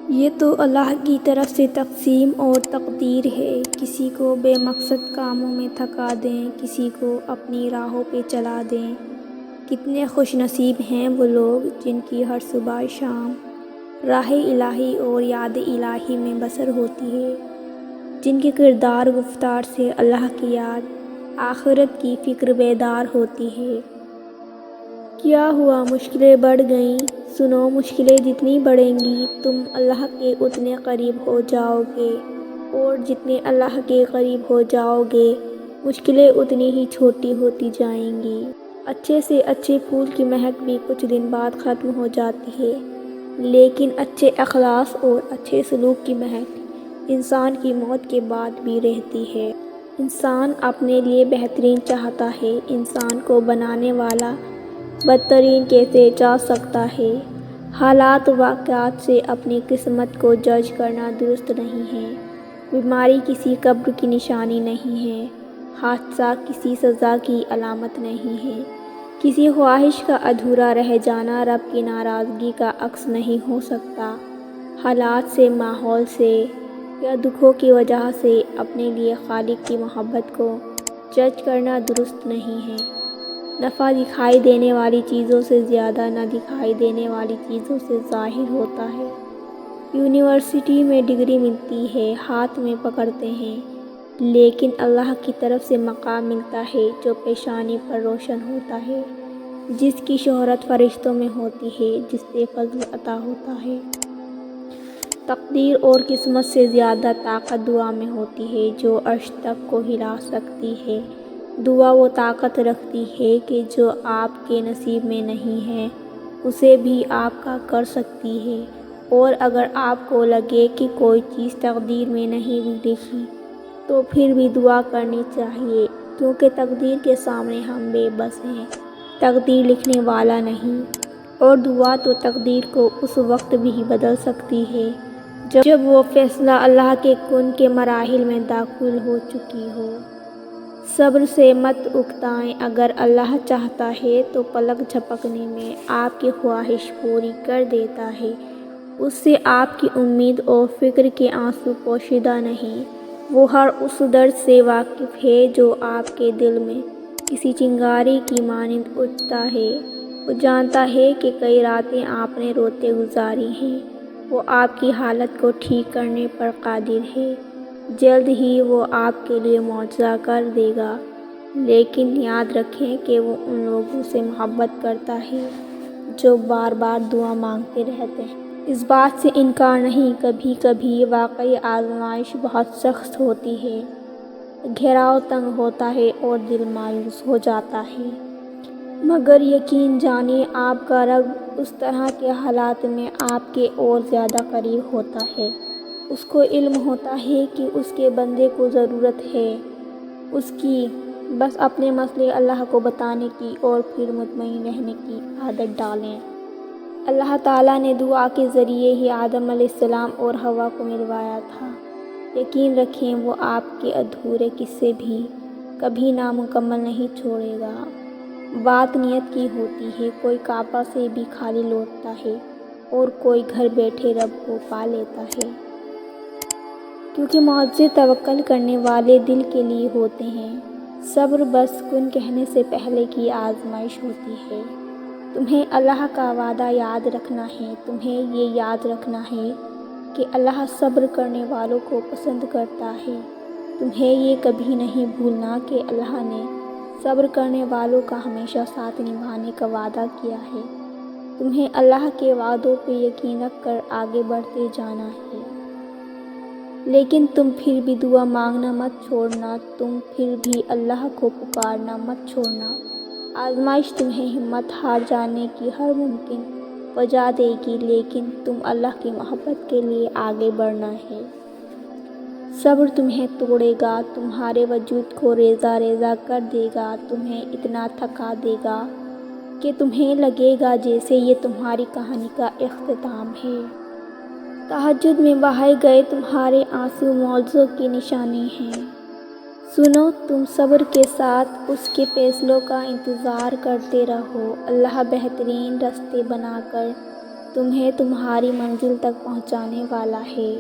یہ تو اللہ کی طرف سے تقسیم اور تقدیر ہے۔ کسی کو بے مقصد کاموں میں تھکا دیں، کسی کو اپنی راہوں پہ چلا دیں۔ کتنے خوش نصیب ہیں وہ لوگ جن کی ہر صبح شام راہ الہی اور یاد الہی میں بسر ہوتی ہے، جن کے کردار گفتار سے اللہ کی یاد، آخرت کی فکر بیدار ہوتی ہے۔ کیا ہوا مشکلیں بڑھ گئیں؟ سنو، مشکلیں جتنی بڑھیں گی تم اللہ کے اتنے قریب ہو جاؤ گے، اور جتنے اللہ کے قریب ہو جاؤ گے مشکلیں اتنی ہی چھوٹی ہوتی جائیں گی۔ اچھے سے اچھے پھول کی مہک بھی کچھ دن بعد ختم ہو جاتی ہے، لیکن اچھے اخلاق اور اچھے سلوک کی مہک انسان کی موت کے بعد بھی رہتی ہے۔ انسان اپنے لیے بہترین چاہتا ہے، انسان کو بنانے والا بدترین کیسے چاہ سکتا ہے؟ حالات واقعات سے اپنی قسمت کو جج کرنا درست نہیں ہے۔ بیماری کسی قبر کی نشانی نہیں ہے، حادثہ کسی سزا کی علامت نہیں ہے، کسی خواہش کا ادھورا رہ جانا رب کی ناراضگی کا عکس نہیں ہو سکتا۔ حالات سے، ماحول سے یا دکھوں کی وجہ سے اپنے لیے خالق کی محبت کو جج کرنا درست نہیں ہے۔ نفع دکھائی دینے والی چیزوں سے زیادہ نہ دکھائی دینے والی چیزوں سے ظاہر ہوتا ہے۔ یونیورسٹی میں ڈگری ملتی ہے، ہاتھ میں پکڑتے ہیں، لیکن اللہ کی طرف سے مقام ملتا ہے جو پیشانی پر روشن ہوتا ہے، جس کی شہرت فرشتوں میں ہوتی ہے، جس سے فضل عطا ہوتا ہے۔ تقدیر اور قسمت سے زیادہ طاقت دعا میں ہوتی ہے جو عرش تک کو ہلا سکتی ہے۔ دعا وہ طاقت رکھتی ہے کہ جو آپ کے نصیب میں نہیں ہے اسے بھی آپ کا کر سکتی ہے، اور اگر آپ کو لگے کہ کوئی چیز تقدیر میں نہیں لکھی تو پھر بھی دعا کرنی چاہیے، کیونکہ تقدیر کے سامنے ہم بے بس ہیں، تقدیر لکھنے والا نہیں۔ اور دعا تو تقدیر کو اس وقت بھی بدل سکتی ہے جب وہ فیصلہ اللہ کے کن کے مراحل میں داخل ہو چکی ہو۔ صبر سے مت اکتائیں، اگر اللہ چاہتا ہے تو پلک جھپکنے میں آپ کی خواہش پوری کر دیتا ہے۔ اس سے آپ کی امید اور فکر کے آنسو پوشیدہ نہیں، وہ ہر اس درد سے واقف ہے جو آپ کے دل میں کسی چنگاری کی مانند اٹھتا ہے۔ وہ جانتا ہے کہ کئی راتیں آپ نے روتے گزاری ہیں، وہ آپ کی حالت کو ٹھیک کرنے پر قادر ہے، جلد ہی وہ آپ کے لیے معجزہ کر دے گا، لیکن یاد رکھیں کہ وہ ان لوگوں سے محبت کرتا ہے جو بار بار دعا مانگتے رہتے ہیں۔ اس بات سے انکار نہیں، کبھی کبھی واقعی آزمائش بہت سخت ہوتی ہے، گھیراؤ تنگ ہوتا ہے اور دل مایوس ہو جاتا ہے، مگر یقین جانیے آپ کا رب اس طرح کے حالات میں آپ کے اور زیادہ قریب ہوتا ہے۔ اس کو علم ہوتا ہے کہ اس کے بندے کو ضرورت ہے اس کی، بس اپنے مسئلے اللہ کو بتانے کی اور پھر مطمئن رہنے کی عادت ڈالیں۔ اللہ تعالیٰ نے دعا کے ذریعے ہی آدم علیہ السلام اور حوا کو ملوایا تھا۔ یقین رکھیں وہ آپ کے ادھورے قصے بھی کبھی نامکمل نہیں چھوڑے گا۔ بات نیت کی ہوتی ہے، کوئی کعبہ سے بھی خالی لوٹتا ہے اور کوئی گھر بیٹھے رب کو پا لیتا ہے، کیونکہ معجزے توکل کرنے والے دل کے لیے ہوتے ہیں۔ صبر بس کن کہنے سے پہلے کی آزمائش ہوتی ہے۔ تمہیں اللہ کا وعدہ یاد رکھنا ہے، تمہیں یہ یاد رکھنا ہے کہ اللہ صبر کرنے والوں کو پسند کرتا ہے۔ تمہیں یہ کبھی نہیں بھولنا کہ اللہ نے صبر کرنے والوں کا ہمیشہ ساتھ نبھانے کا وعدہ کیا ہے۔ تمہیں اللہ کے وعدوں پہ یقین رکھ کر آگے بڑھتے جانا ہے، لیکن تم پھر بھی دعا مانگنا مت چھوڑنا، تم پھر بھی اللہ کو پکارنا مت چھوڑنا۔ آزمائش تمہیں ہمت ہار جانے کی ہر ممکن وجہ دے گی، لیکن تم اللہ کی محبت کے لیے آگے بڑھنا ہے۔ صبر تمہیں توڑے گا، تمہارے وجود کو ریزہ ریزہ کر دے گا، تمہیں اتنا تھکا دے گا کہ تمہیں لگے گا جیسے یہ تمہاری کہانی کا اختتام ہے۔ تہجد میں بہائے گئے تمہارے آنسو معجزوں کی نشانی ہیں۔ سنو، تم صبر کے ساتھ اس کے فیصلوں کا انتظار کرتے رہو، اللہ بہترین رستے بنا کر تمہیں تمہاری منزل تک پہنچانے والا ہے۔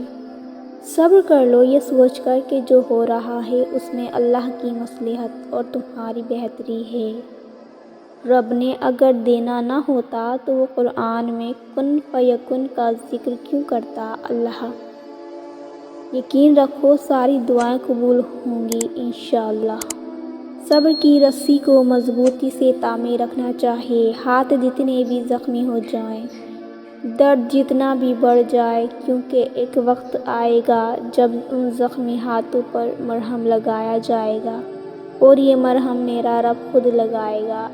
صبر کر لو یہ سوچ کر کہ جو ہو رہا ہے اس میں اللہ کی مصلحت اور تمہاری بہتری ہے۔ رب نے اگر دینا نہ ہوتا تو وہ قرآن میں کن فیکن کا ذکر کیوں کرتا؟ اللہ یقین رکھو ساری دعائیں قبول ہوں گی انشاءاللہ۔ صبر کی رسی کو مضبوطی سے تامے رکھنا چاہیے، ہاتھ جتنے بھی زخمی ہو جائیں، درد جتنا بھی بڑھ جائے، کیونکہ ایک وقت آئے گا جب ان زخمی ہاتھوں پر مرہم لگایا جائے گا اور یہ مرہم میرا رب خود لگائے گا۔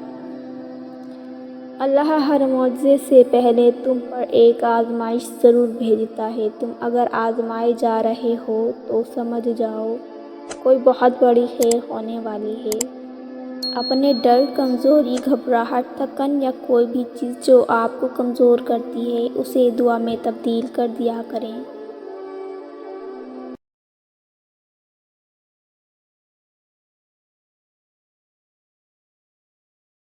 اللہ ہر معجزے سے پہلے تم پر ایک آزمائش ضرور بھیجتا ہے۔ تم اگر آزمائے جا رہے ہو تو سمجھ جاؤ کوئی بہت بڑی خیر ہونے والی ہے۔ اپنے ڈر، کمزوری، گھبراہٹ، تھکن یا کوئی بھی چیز جو آپ کو کمزور کرتی ہے اسے دعا میں تبدیل کر دیا کریں۔